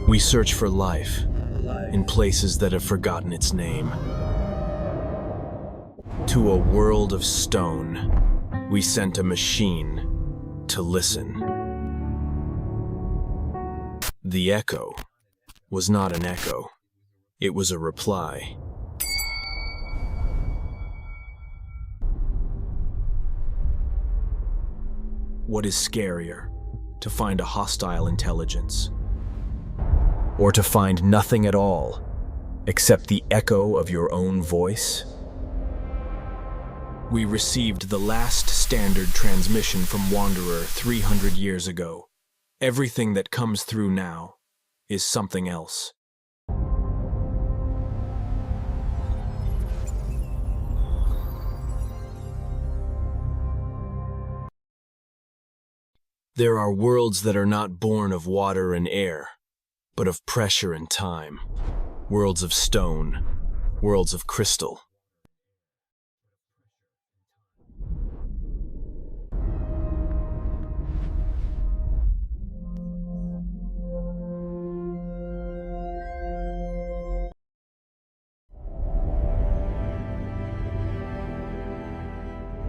We search for life in places that have forgotten its name. To a world of stone, we sent a machine to listen. The echo was not an echo. It was a reply. What is scarier, to find a hostile intelligence, or to find nothing at all except the echo of your own voice? We received the last standard transmission from Wanderer 300 years ago. Everything that comes through now is something else. There are worlds that are not born of water and air, but of pressure and time. Worlds of stone, worlds of crystal.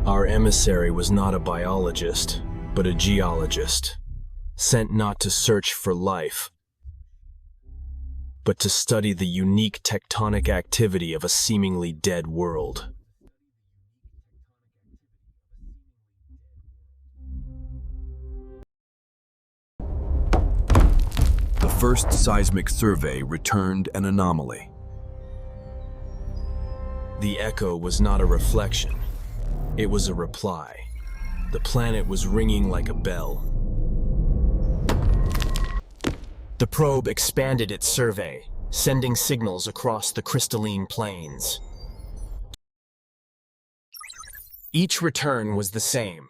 Our emissary was not a biologist, but a geologist, sent not to search for life, but to study the unique tectonic activity of a seemingly dead world. The first seismic survey returned an anomaly. The echo was not a reflection, it was a reply. The planet was ringing like a bell. The probe expanded its survey, sending signals across the crystalline plains. Each return was the same,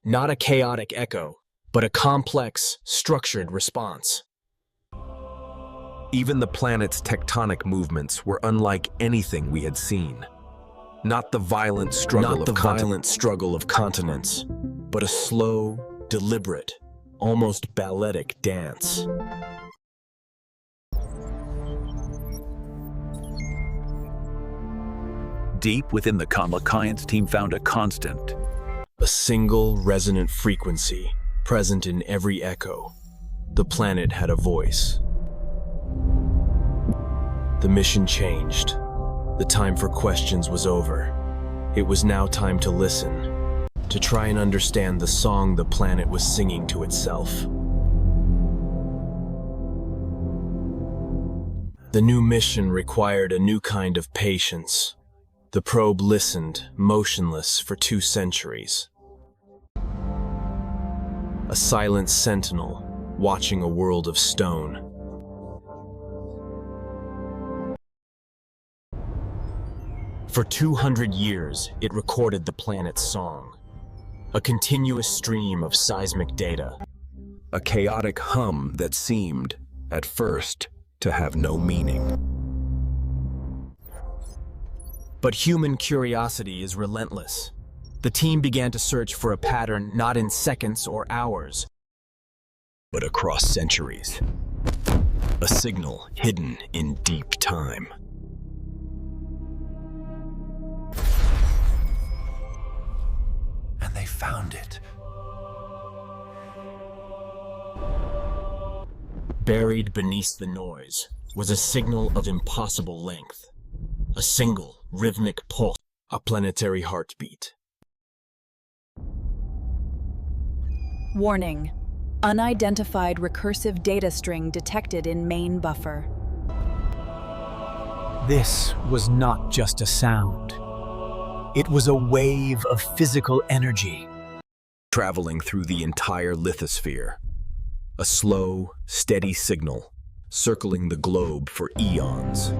not a chaotic echo, but a complex, structured response. Even the planet's tectonic movements were unlike anything we had seen. Not the violent struggle of continents, but a slow, deliberate, almost balletic dance. Deep within the Science team found a constant. A single resonant frequency present in every echo. The planet had a voice. The mission changed. The time for questions was over. It was now time to listen, to try and understand the song the planet was singing to itself. The new mission required a new kind of patience. The probe listened, motionless, for 2 centuries. A silent sentinel, watching a world of stone. For 200 years, it recorded the planet's song, a continuous stream of seismic data. A chaotic hum that seemed, at first, to have no meaning. But human curiosity is relentless. The team began to search for a pattern not in seconds or hours, but across centuries. A signal hidden in deep time. And they found it. Buried beneath the noise was a signal of impossible length. A single, rhythmic pulse. A planetary heartbeat. Warning. Unidentified recursive data string detected in main buffer. This was not just a sound. It was a wave of physical energy. Traveling through the entire lithosphere. A slow, steady signal, circling the globe for eons.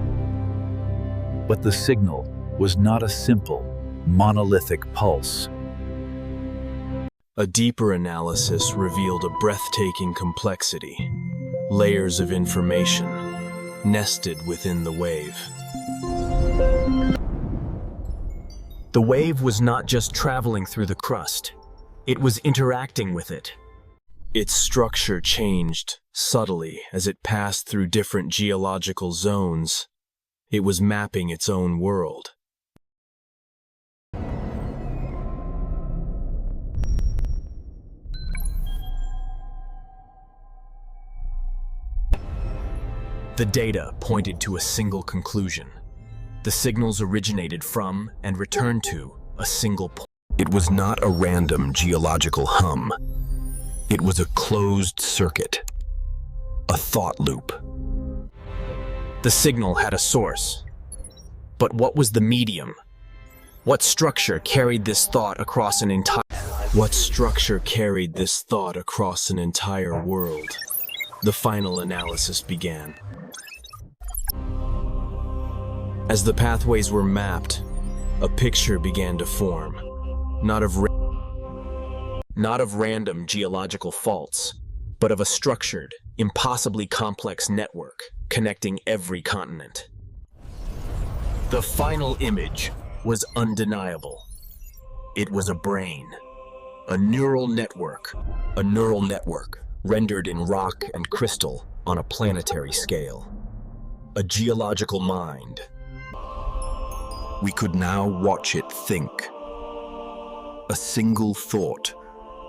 But the signal was not a simple, monolithic pulse. A deeper analysis revealed a breathtaking complexity. Layers of information, nested within the wave. The wave was not just traveling through the crust. It was interacting with it. Its structure changed subtly as it passed through different geological zones. It was mapping its own world. The data pointed to a single conclusion. The signals originated from and returned to a single point. It was not a random geological hum. It was a closed circuit, a thought loop. The signal had a source. But what was the medium? What structure carried this thought across an entire world? The final analysis began. As the pathways were mapped, a picture began to form, not of random geological faults, but of a structured, impossibly complex network connecting every continent. The final image was undeniable. It was a brain, a neural network rendered in rock and crystal on a planetary scale, a geological mind. We could now watch it think. A single thought,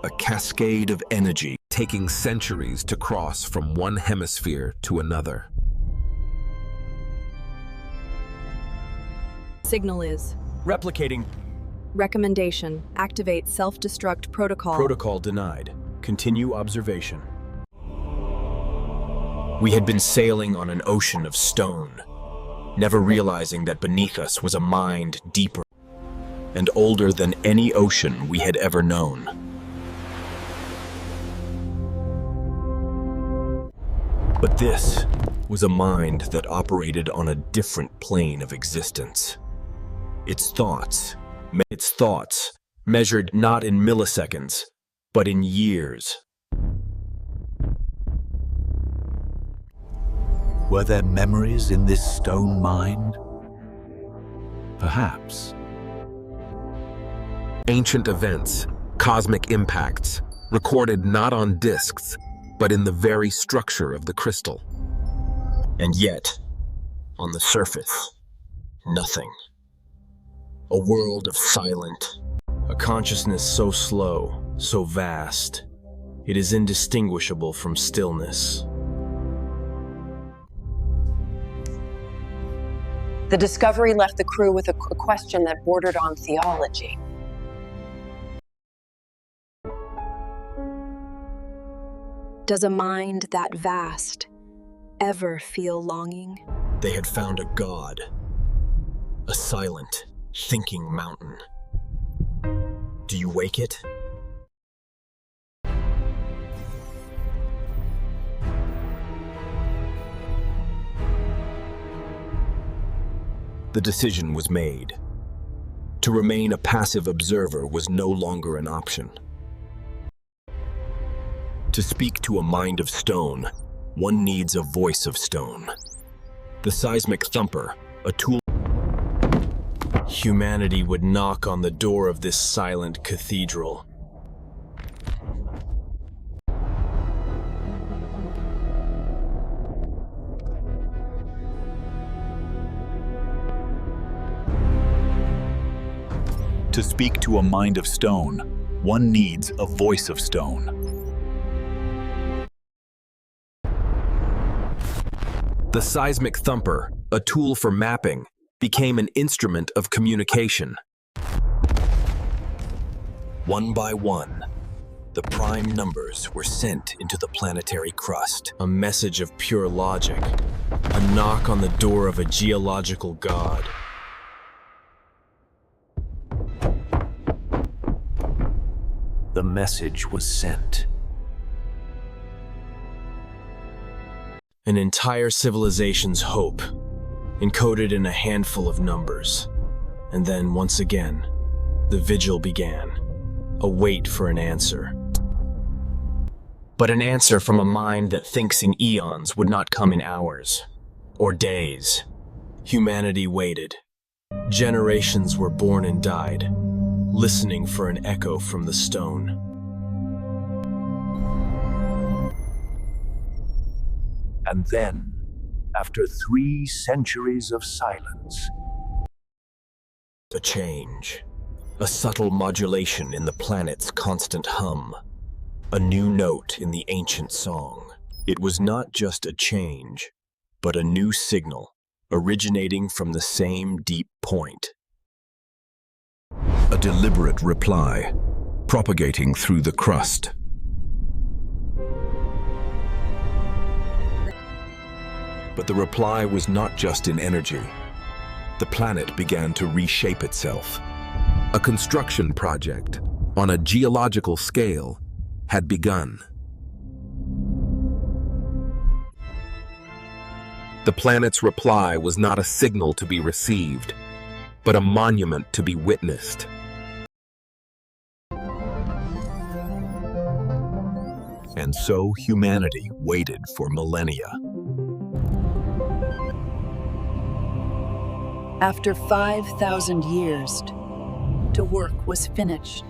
a cascade of energy, taking centuries to cross from one hemisphere to another. Signal is Replicating. recommendation. Activate self-destruct protocol. Protocol denied. Continue observation. We had been sailing on an ocean of stone, never realizing that beneath us was a mind deeper And older than any ocean we had ever known. But this was a mind that operated on a different plane of existence. Its thoughts measured not in milliseconds, but in years. Were there memories in this stone mind? Perhaps. Ancient events, cosmic impacts, recorded not on disks, but in the very structure of the crystal. And yet, on the surface, nothing. A world of silent, a consciousness so slow, so vast, it is indistinguishable from stillness. The discovery left the crew with a question that bordered on theology. Does a mind that vast ever feel longing? They had found a god, a silent, thinking mountain. Do you wake it? The decision was made. To remain a passive observer was no longer an option. To speak to a mind of stone, one needs a voice of stone. The seismic thumper, a tool. Humanity would knock on the door of this silent cathedral. To speak to a mind of stone, one needs a voice of stone. The seismic thumper, a tool for mapping, became an instrument of communication. One by one, the prime numbers were sent into the planetary crust. A message of pure logic, a knock on the door of a geological god. The message was sent. An entire civilization's hope, encoded in a handful of numbers. And then, once again, the vigil began, a wait for an answer. But an answer from a mind that thinks in eons would not come in hours, or days. Humanity waited. Generations were born and died, listening for an echo from the stone. And then, after 3 centuries of silence, A change. A subtle modulation in the planet's constant hum. A new note in the ancient song. It was not just a change, but a new signal, originating from the same deep point. A deliberate reply, propagating through the crust. But the reply was not just in energy. The planet began to reshape itself. A construction project, on a geological scale, had begun. The planet's reply was not a signal to be received, but a monument to be witnessed. And so humanity waited for millennia. After 5,000 years, the work was finished.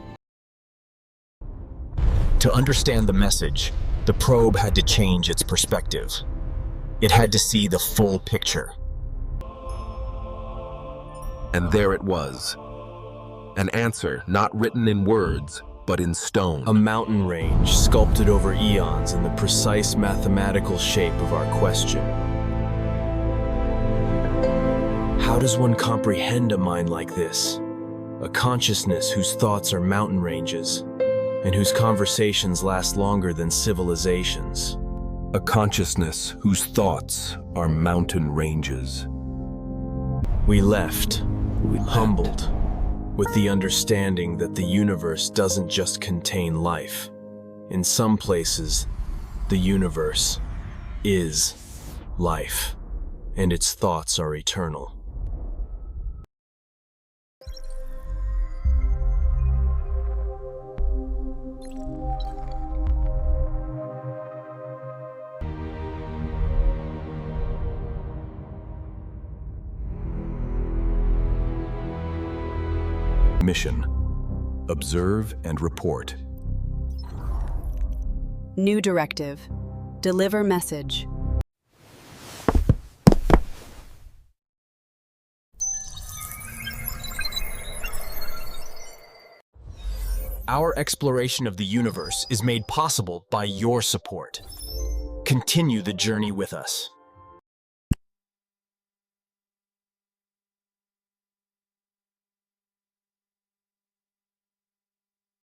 To understand the message, the probe had to change its perspective. It had to see the full picture. And there it was. An answer not written in words, but in stone. A mountain range sculpted over eons in the precise mathematical shape of our question. How does one comprehend a mind like this? A consciousness whose thoughts are mountain ranges, and whose conversations last longer than civilizations. A consciousness whose thoughts are mountain ranges. We left, humbled, with the understanding that the universe doesn't just contain life. In some places, the universe is life, and its thoughts are eternal. Mission: observe and report. New directive. Deliver message. Our exploration of the universe is made possible by your support. Continue the journey with us.